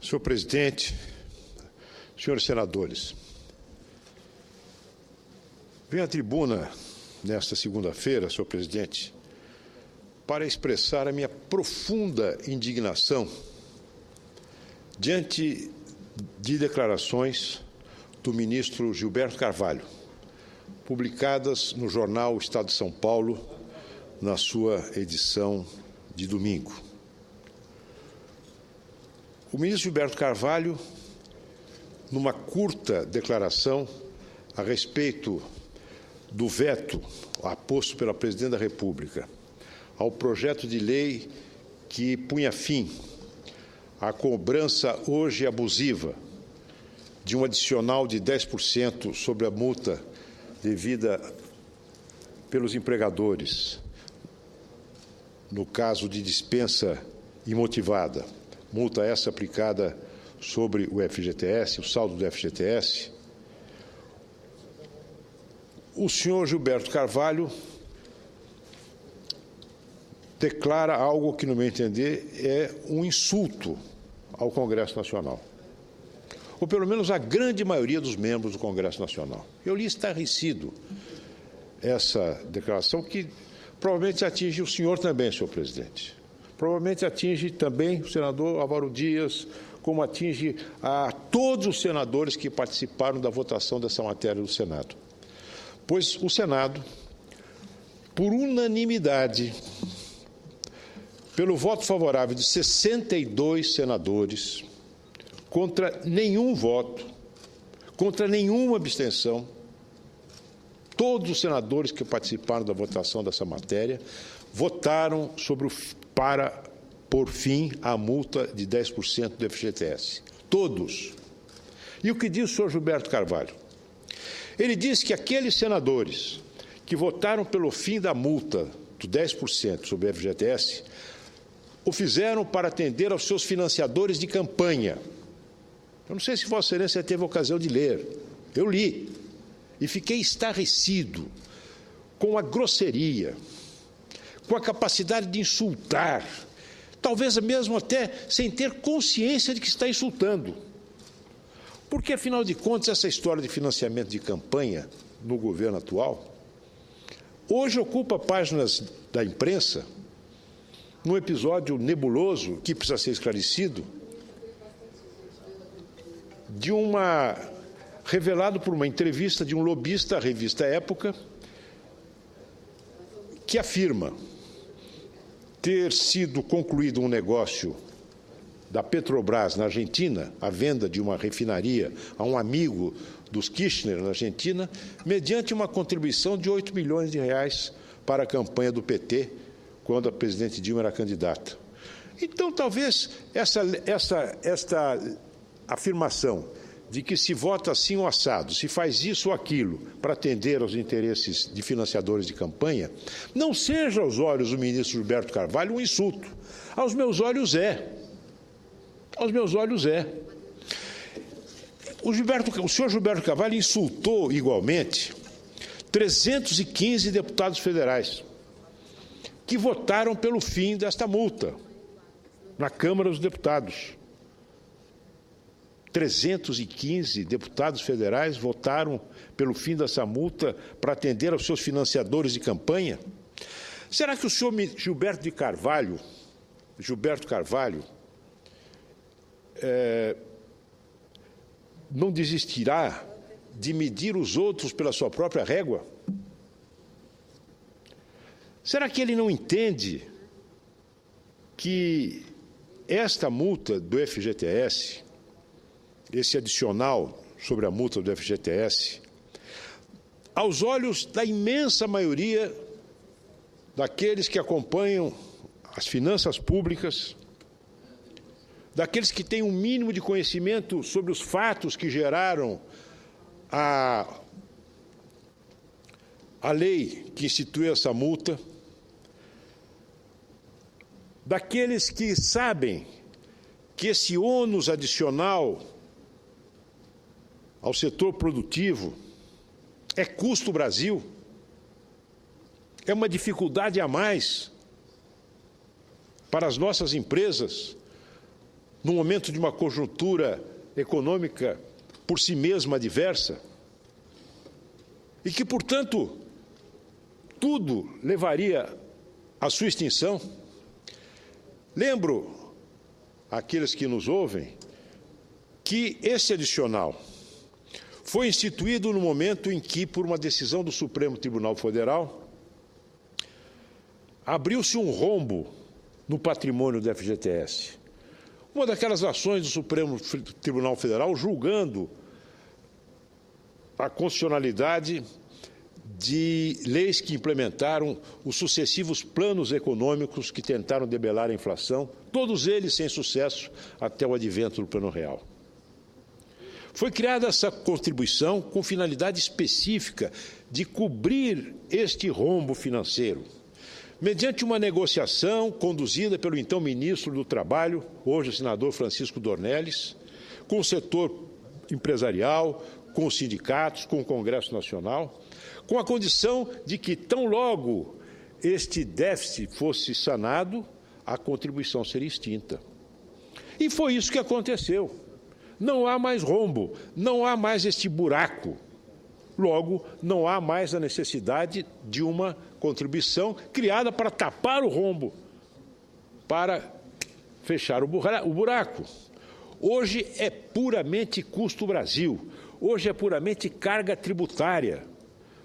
Senhor presidente, senhores senadores, venho à tribuna nesta segunda-feira, senhor presidente, para expressar a minha profunda indignação diante de declarações do ministro Gilberto Carvalho, publicadas no jornal Estado de São Paulo, na sua edição de domingo. O ministro Gilberto Carvalho, numa curta declaração a respeito do veto aposto pela Presidente da República ao projeto de lei que punha fim à cobrança hoje abusiva de um adicional de 10% sobre a multa devida pelos empregadores, no caso de dispensa imotivada, multa essa aplicada sobre o FGTS, o saldo do FGTS, o senhor Gilberto Carvalho declara algo que, no meu entender, é um insulto ao Congresso Nacional, ou pelo menos à grande maioria dos membros do Congresso Nacional. Eu li estarrecido essa declaração que provavelmente atinge o senhor também, senhor presidente. Provavelmente atinge também o senador Álvaro Dias, como atinge a todos os senadores que participaram da votação dessa matéria do Senado. Pois o Senado, por unanimidade, pelo voto favorável de 62 senadores, contra nenhum voto, contra nenhuma abstenção, todos os senadores que participaram da votação dessa matéria votaram para pôr fim à multa de 10% do FGTS. Todos. E o que diz o senhor Gilberto Carvalho? Ele diz que aqueles senadores que votaram pelo fim da multa do 10% sobre o FGTS o fizeram para atender aos seus financiadores de campanha. Eu não sei se Vossa Excelência teve ocasião de ler. Eu li e fiquei estarrecido com a grosseria, com a capacidade de insultar, talvez mesmo até sem ter consciência de que está insultando. Porque, afinal de contas, essa história de financiamento de campanha no governo atual, hoje ocupa páginas da imprensa, num episódio nebuloso que precisa ser esclarecido, revelado por uma entrevista de um lobista à revista Época, que afirma ter sido concluído um negócio da Petrobras na Argentina, a venda de uma refinaria a um amigo dos Kirchner na Argentina, mediante uma contribuição de 8 milhões de reais para a campanha do PT, quando a presidente Dilma era candidata. Então, talvez esta afirmação de que se vota assim ou assado, se faz isso ou aquilo para atender aos interesses de financiadores de campanha, não seja aos olhos do ministro Gilberto Carvalho um insulto. Aos meus olhos é. Aos meus olhos é. O senhor Gilberto Carvalho insultou igualmente 315 deputados federais que votaram pelo fim desta multa na Câmara dos Deputados. 315 deputados federais votaram pelo fim dessa multa para atender aos seus financiadores de campanha? Será que o senhor Gilberto Carvalho não desistirá de medir os outros pela sua própria régua? Será que ele não entende que esta multa do FGTS, esse adicional sobre a multa do FGTS, aos olhos da imensa maioria daqueles que acompanham as finanças públicas, daqueles que têm um mínimo de conhecimento sobre os fatos que geraram a lei que instituiu essa multa, daqueles que sabem que esse ônus adicional ao setor produtivo é custo Brasil, é uma dificuldade a mais para as nossas empresas, no momento de uma conjuntura econômica por si mesma adversa, e que, portanto, tudo levaria à sua extinção. Lembro àqueles que nos ouvem que esse adicional foi instituído no momento em que, por uma decisão do Supremo Tribunal Federal, abriu-se um rombo no patrimônio do FGTS. Uma daquelas ações do Supremo Tribunal Federal julgando a constitucionalidade de leis que implementaram os sucessivos planos econômicos que tentaram debelar a inflação, todos eles sem sucesso até o advento do Plano Real. Foi criada essa contribuição com finalidade específica de cobrir este rombo financeiro, mediante uma negociação conduzida pelo então ministro do Trabalho, hoje o senador Francisco Dornelles, com o setor empresarial, com os sindicatos, com o Congresso Nacional, com a condição de que, tão logo este déficit fosse sanado, a contribuição seria extinta. E foi isso que aconteceu. Não há mais rombo, não há mais este buraco. Logo, não há mais a necessidade de uma contribuição criada para tapar o rombo, para fechar o buraco. Hoje é puramente custo Brasil, hoje é puramente carga tributária,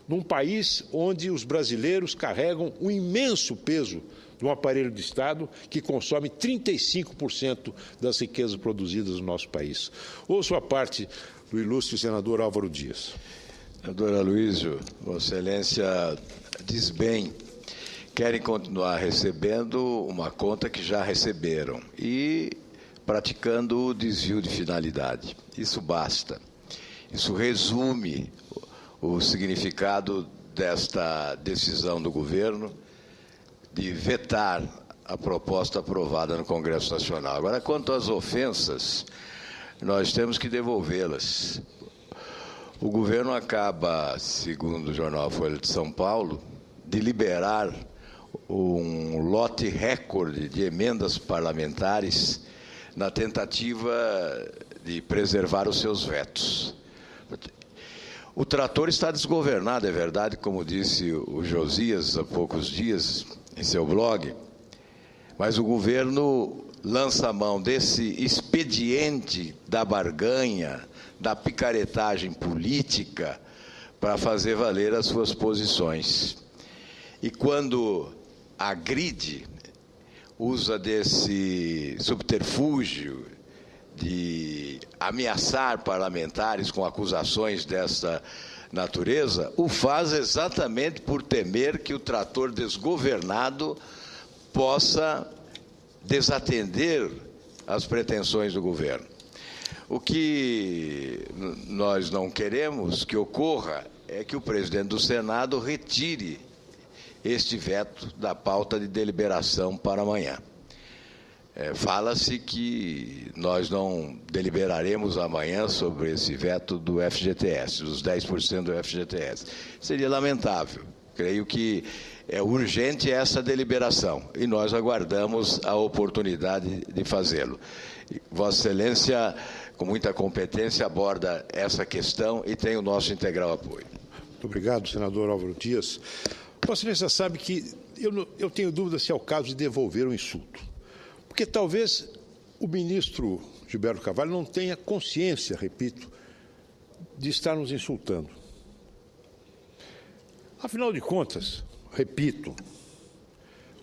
num país onde os brasileiros carregam um imenso peso de um aparelho de Estado que consome 35% das riquezas produzidas no nosso país. Ouço a parte do ilustre senador Álvaro Dias. Senador Aloysio, Vossa Excelência diz bem, querem continuar recebendo uma conta que já receberam e praticando o desvio de finalidade. Isso basta. Isso resume o significado desta decisão do governo de vetar a proposta aprovada no Congresso Nacional. Agora, quanto às ofensas, nós temos que devolvê-las. O governo acaba, segundo o jornal Folha de São Paulo, de liberar um lote recorde de emendas parlamentares na tentativa de preservar os seus vetos. O trator está desgovernado, é verdade, como disse o Josias há poucos dias em seu blog, mas o governo lança a mão desse expediente da barganha, da picaretagem política, para fazer valer as suas posições. E quando agride, usa desse subterfúgio de ameaçar parlamentares com acusações dessa natureza, o faz exatamente por temer que o trator desgovernado possa desatender as pretensões do governo. O que nós não queremos que ocorra é que o presidente do Senado retire este veto da pauta de deliberação para amanhã. Fala-se que nós não deliberaremos amanhã sobre esse veto do FGTS, dos 10% do FGTS. Seria lamentável. Creio que é urgente essa deliberação e nós aguardamos a oportunidade de fazê-lo. Vossa Excelência, com muita competência, aborda essa questão e tem o nosso integral apoio. Muito obrigado, senador Álvaro Dias. Vossa Excelência sabe que eu tenho dúvida se é o caso de devolver o insulto. Porque talvez o ministro Gilberto Carvalho não tenha consciência, repito, de estar nos insultando. Afinal de contas, repito,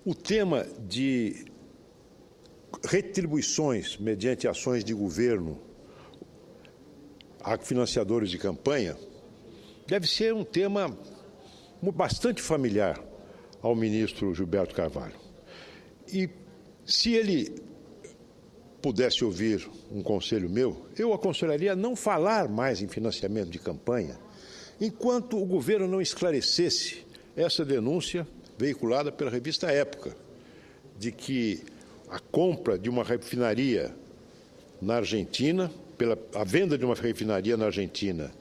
o tema de retribuições mediante ações de governo a financiadores de campanha deve ser um tema bastante familiar ao ministro Gilberto Carvalho. E se ele pudesse ouvir um conselho meu, eu aconselharia a não falar mais em financiamento de campanha, enquanto o governo não esclarecesse essa denúncia veiculada pela revista Época, de que a compra de uma refinaria na Argentina, a venda de uma refinaria na Argentina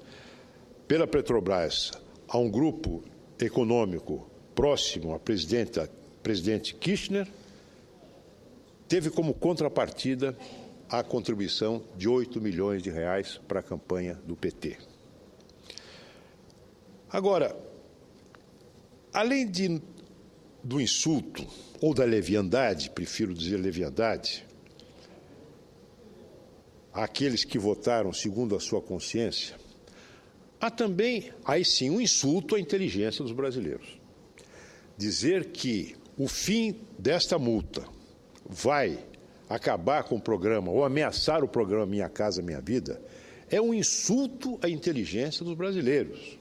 pela Petrobras a um grupo econômico próximo à presidente Kirchner, teve como contrapartida a contribuição de 8 milhões de reais para a campanha do PT. Agora, além do insulto, ou da leviandade, prefiro dizer leviandade, àqueles que votaram segundo a sua consciência, há também, aí sim, um insulto à inteligência dos brasileiros. Dizer que o fim desta multa vai acabar com o programa ou ameaçar o programa Minha Casa Minha Vida é um insulto à inteligência dos brasileiros.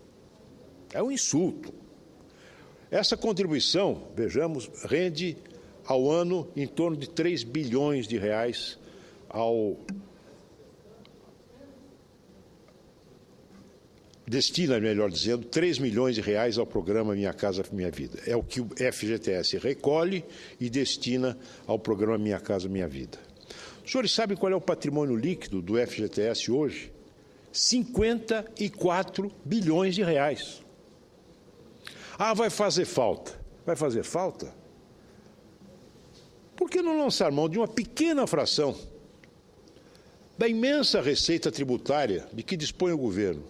É um insulto. Essa contribuição, vejamos, rende ao ano em torno de 3 bilhões de reais destina, melhor dizendo, 3 milhões de reais ao programa Minha Casa Minha Vida. É o que o FGTS recolhe e destina ao programa Minha Casa Minha Vida. Os senhores sabem qual é o patrimônio líquido do FGTS hoje? 54 bilhões de reais. Ah, vai fazer falta. Vai fazer falta? Por que não lançar mão de uma pequena fração da imensa receita tributária de que dispõe o governo?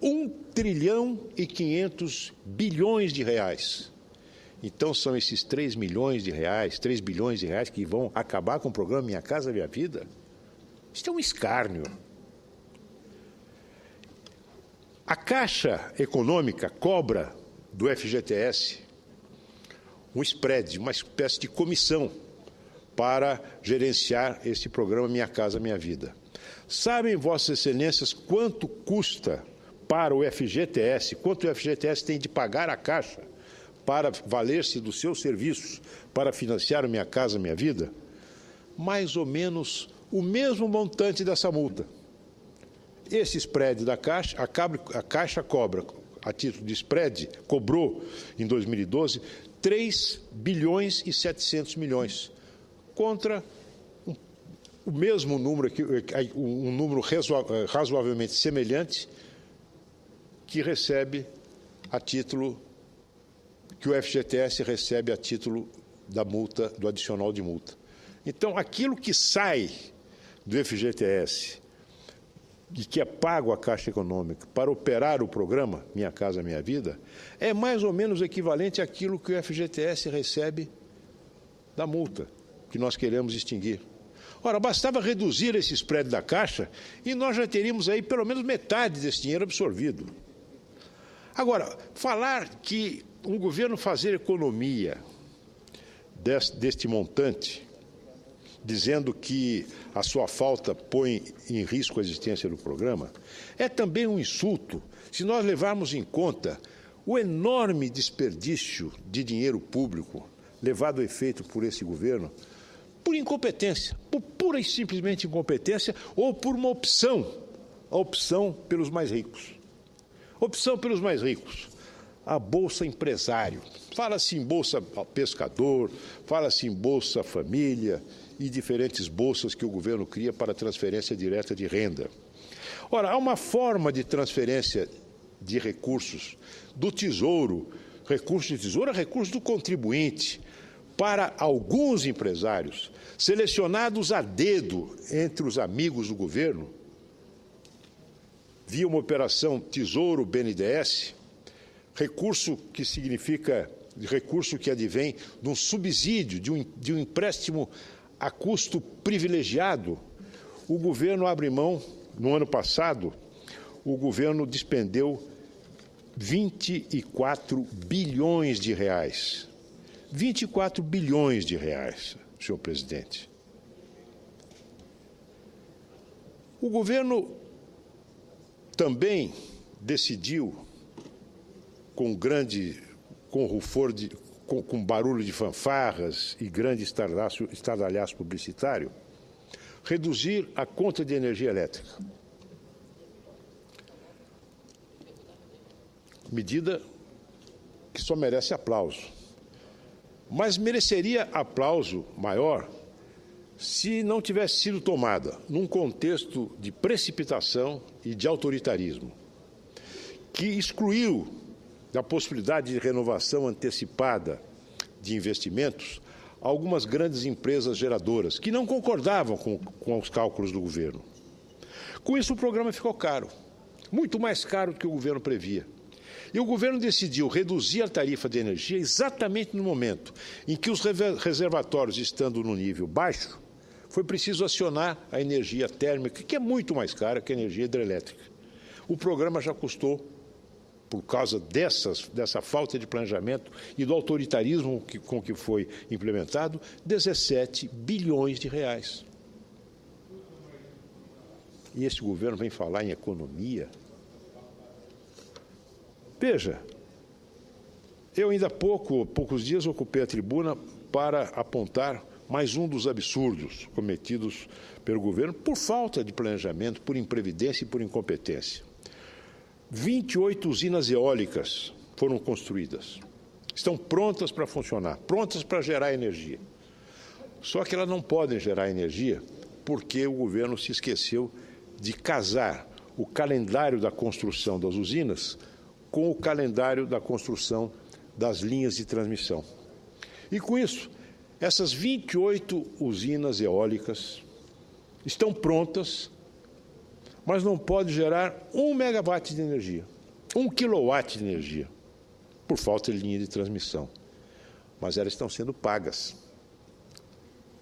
1 trilhão e 500 bilhões de reais. Então, são esses 3 milhões de reais, 3 bilhões de reais que vão acabar com o programa Minha Casa Minha Vida? Isso é um escárnio. A Caixa Econômica cobra do FGTS um spread, uma espécie de comissão para gerenciar esse programa Minha Casa Minha Vida. Sabem, Vossas Excelências, quanto custa para o FGTS, quanto o FGTS tem de pagar à Caixa para valer-se dos seus serviços para financiar o Minha Casa Minha Vida? Mais ou menos o mesmo montante dessa multa. Esse spread da Caixa, a Caixa cobra, a título de spread, cobrou em 2012 3 bilhões e 700 milhões, contra o mesmo número, um número razoavelmente semelhante, que recebe a título, que o FGTS recebe a título da multa, do adicional de multa. Então, aquilo que sai do FGTS e que é pago à Caixa Econômica para operar o programa Minha Casa Minha Vida é mais ou menos equivalente àquilo que o FGTS recebe da multa, que nós queremos extinguir. Ora, bastava reduzir esse spread da Caixa e nós já teríamos aí pelo menos metade desse dinheiro absorvido. Agora, falar que um governo fazer economia deste montante, dizendo que a sua falta põe em risco a existência do programa, é também um insulto se nós levarmos em conta o enorme desperdício de dinheiro público levado a efeito por esse governo, por incompetência, por pura e simplesmente incompetência, ou por uma opção, a opção pelos mais ricos. Opção pelos mais ricos. A Bolsa Empresário. Fala-se em Bolsa Pescador, fala-se em Bolsa Família e diferentes bolsas que o governo cria para transferência direta de renda. Ora, há uma forma de transferência de recursos do Tesouro, recurso de Tesouro é recurso do contribuinte, para alguns empresários, selecionados a dedo entre os amigos do governo, via uma operação Tesouro BNDES, recurso que significa, recurso que advém de um subsídio, de um empréstimo a custo privilegiado. O governo abre mão, no ano passado, o governo despendeu 24 bilhões de reais. 24 bilhões de reais, senhor presidente. O governo também decidiu, com barulho de fanfarras e grande estardalhaço publicitário, reduzir a conta de energia elétrica. Medida que só merece aplauso. Mas mereceria aplauso maior se não tivesse sido tomada num contexto de precipitação e de autoritarismo, que excluiu da possibilidade de renovação antecipada de investimentos algumas grandes empresas geradoras que não concordavam com os cálculos do governo. Com isso, o programa ficou caro, muito mais caro do que o governo previa. E o governo decidiu reduzir a tarifa de energia exatamente no momento em que os reservatórios estando no nível baixo, foi preciso acionar a energia térmica, que é muito mais cara que a energia hidrelétrica. O programa já custou, por causa dessa falta de planejamento e do autoritarismo com que foi implementado, 17 bilhões de reais. E esse governo vem falar em economia. Veja, eu ainda há poucos dias ocupei a tribuna para apontar mais um dos absurdos cometidos pelo governo por falta de planejamento, por imprevidência e por incompetência. 28 usinas eólicas foram construídas. Estão prontas para funcionar, prontas para gerar energia. Só que elas não podem gerar energia porque o governo se esqueceu de casar o calendário da construção das usinas com o calendário da construção das linhas de transmissão. E com isso, essas 28 usinas eólicas estão prontas, mas não podem gerar 1 megawatt de energia, 1 quilowatt de energia, por falta de linha de transmissão. Mas elas estão sendo pagas.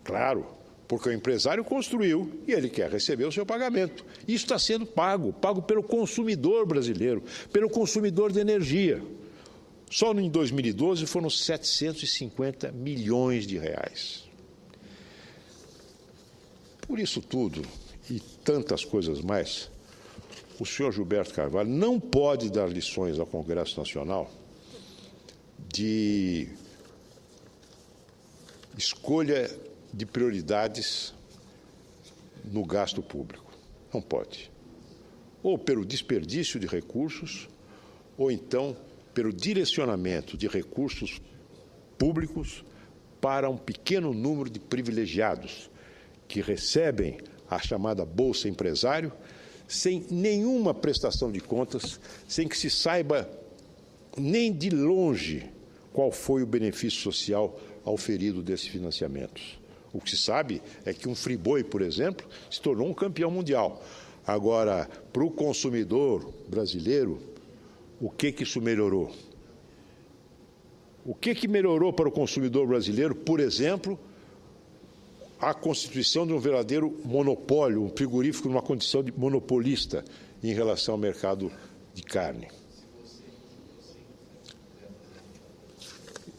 Claro, porque o empresário construiu e ele quer receber o seu pagamento. Isso está sendo pago pelo consumidor brasileiro, pelo consumidor de energia. Só em 2012 foram 750 milhões de reais. Por isso tudo e tantas coisas mais, o senhor Gilberto Carvalho não pode dar lições ao Congresso Nacional de escolha de prioridades no gasto público. Não pode. Ou pelo desperdício de recursos, ou então pelo direcionamento de recursos públicos para um pequeno número de privilegiados que recebem a chamada Bolsa Empresário sem nenhuma prestação de contas, sem que se saiba nem de longe qual foi o benefício social auferido desses financiamentos. O que se sabe é que um Friboi, por exemplo, se tornou um campeão mundial. Agora, para o consumidor brasileiro, o que isso melhorou? O que melhorou para o consumidor brasileiro, por exemplo, a constituição de um verdadeiro monopólio, um frigorífico numa condição de monopolista em relação ao mercado de carne?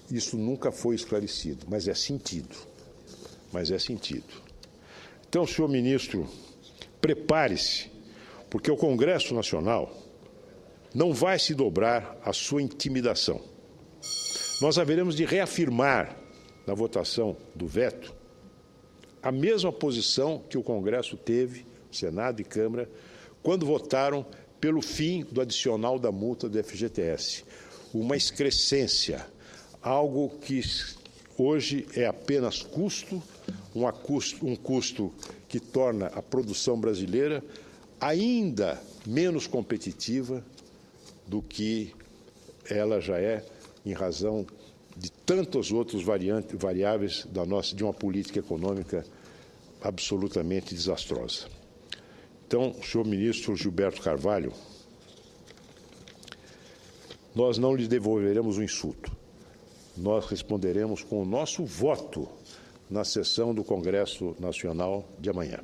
Isso nunca foi esclarecido, mas é sentido. Então, senhor ministro, prepare-se, porque o Congresso Nacional não vai se dobrar à sua intimidação. Nós haveremos de reafirmar, na votação do veto, a mesma posição que o Congresso teve, Senado e Câmara, quando votaram pelo fim do adicional da multa do FGTS. Uma excrescência, algo que hoje é apenas custo, um custo que torna a produção brasileira ainda menos competitiva do que ela já é, em razão de tantos outros variáveis de uma política econômica absolutamente desastrosa. Então, senhor ministro Gilberto Carvalho, nós não lhe devolveremos o insulto. Nós responderemos com o nosso voto na sessão do Congresso Nacional de amanhã.